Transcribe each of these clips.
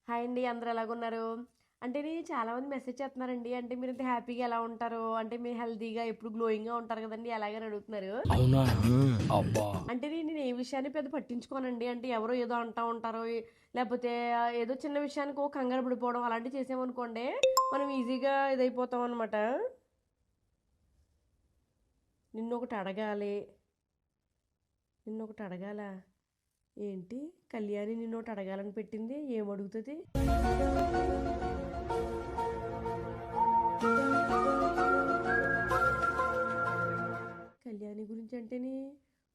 Hi అండి. అందరూ ఎలాగున్నారు? అంటే చాలామంది మెసేజ్ చేస్తున్నారండి. అంటే మీరింత హ్యాపీగా ఎలా ఉంటారు? అంటే మీరు హెల్తీగా ఎప్పుడు గ్లోయింగ్‌గా ఉంటారు కదండీ! ఎలాగని అడుగుతున్నారు. అవునా? అబ్బా! అంటే నేను ఏ విషయాన్ని పెద్ద పట్టించుకోనండి. అంటే ఎవరో ఏదో అంటా ఉంటారు. లేపోతే ఏదో చిన్న విషయానికి ఓ కంగారు పడిపోవడం అలాంటివి చేసామనుకోండి, మనం ఈజీగా ఇదైపోతాం అనమాట. నిన్నొకటి అడగాలి. నిన్నొకటి అడగాలా? ఏంటి? కళ్యాణి నిన్నొకటి అడగాలని పెట్టింది. ఏమడుగుతది? కళ్యాణి గురించి అంటేని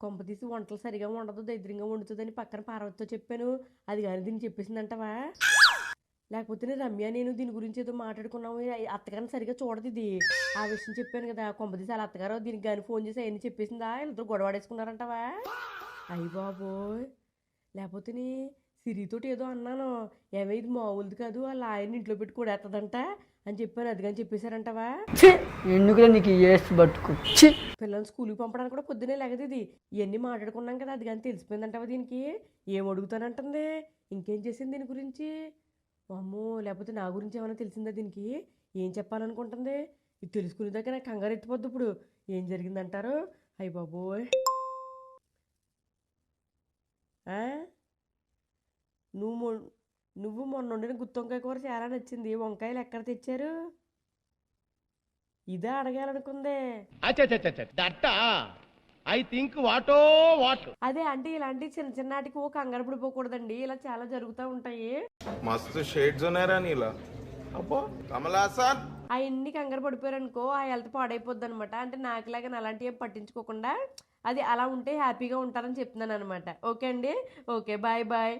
కొంపతీసి వంటలు సరిగా వండదు, దరిద్రంగా వండుతుందని పక్కన పార్వతితో చెప్పాను. అది కానీ దీన్ని చెప్పేసిందంటవా? లేకపోతే రమ్య నేను దీని గురించి ఏదో మాట్లాడుకున్నాము. అత్తగారిని సరిగా చూడదు ఇది. ఆ విషయం చెప్పాను కదా, కొంపతీసి వాళ్ళ అత్తగారు దీనికి కానీ ఫోన్ చేసి అవన్నీ చెప్పేసిందా? వీళ్ళిద్దరు గొడవాడేసుకున్నారంటవా? అయ్యి బాబోయ్! లేకపోతే సిరితోటి ఏదో అన్నాను. ఏమో ఇది మామూలుది కాదు, వాళ్ళ ఆయన ఇంట్లో పెట్టి కూడేస్తుందంట అని చెప్పాను. అది కానీ చెప్పేశారంటవా? ఛీ! ఎందుకురా నీకు ఈ ఏసు బతుకు? ఛీ! పిల్లల్ని స్కూల్కి పంపడానికి కూడా పొద్దునే లెగదు ఇది. ఇవన్నీ మాట్లాడుకున్నాం కదా, అది కానీ తెలిసిపోయిందంటవా దీనికి? ఏం అడుగుతానంటుంది? ఇంకేం చేసింది దీని గురించి? అమ్మో, లేకపోతే నా గురించి ఏమైనా తెలిసిందా దీనికి? ఏం చెప్పాలనుకుంటుంది? ఇది తెలుసుకునేదాకా నాకు కంగారు ఎత్తిపోద్దు ఇప్పుడు. ఏం జరిగిందంటారు? అయ్య బాబోయ్! ఆ? నువ్వు మొ- నువ్వు మొన్న వండిన గుత్తి వంకాయ కూర చాలా నచ్చింది. వంకాయలు ఎక్కడ తెచ్చారు? ఇదే అడగాలనుకుందే. దట్ ఐ థింక్ వాటో వాట్. అదే అంటే ఇలాంటి చిన్న చిన్నాటికి ఓ కంగారు పడిపోకూడదండి. ఇలా చాలా జరుగుతూ ఉంటాయి. मस्त शेड जो नाही राणीला अप्पो कमला असा అవన్నీ కంగారు పడిపోయారనుకో, ఆ హెల్త్ పాడైపోద్ది అనమాట. అంటే నాకులాగా అలాంటివి ఏం పట్టించుకోకుండా అది అలా ఉంటే హ్యాపీగా ఉంటారని చెప్తున్నాను అనమాట. ఓకే అండి. Okay, bye bye.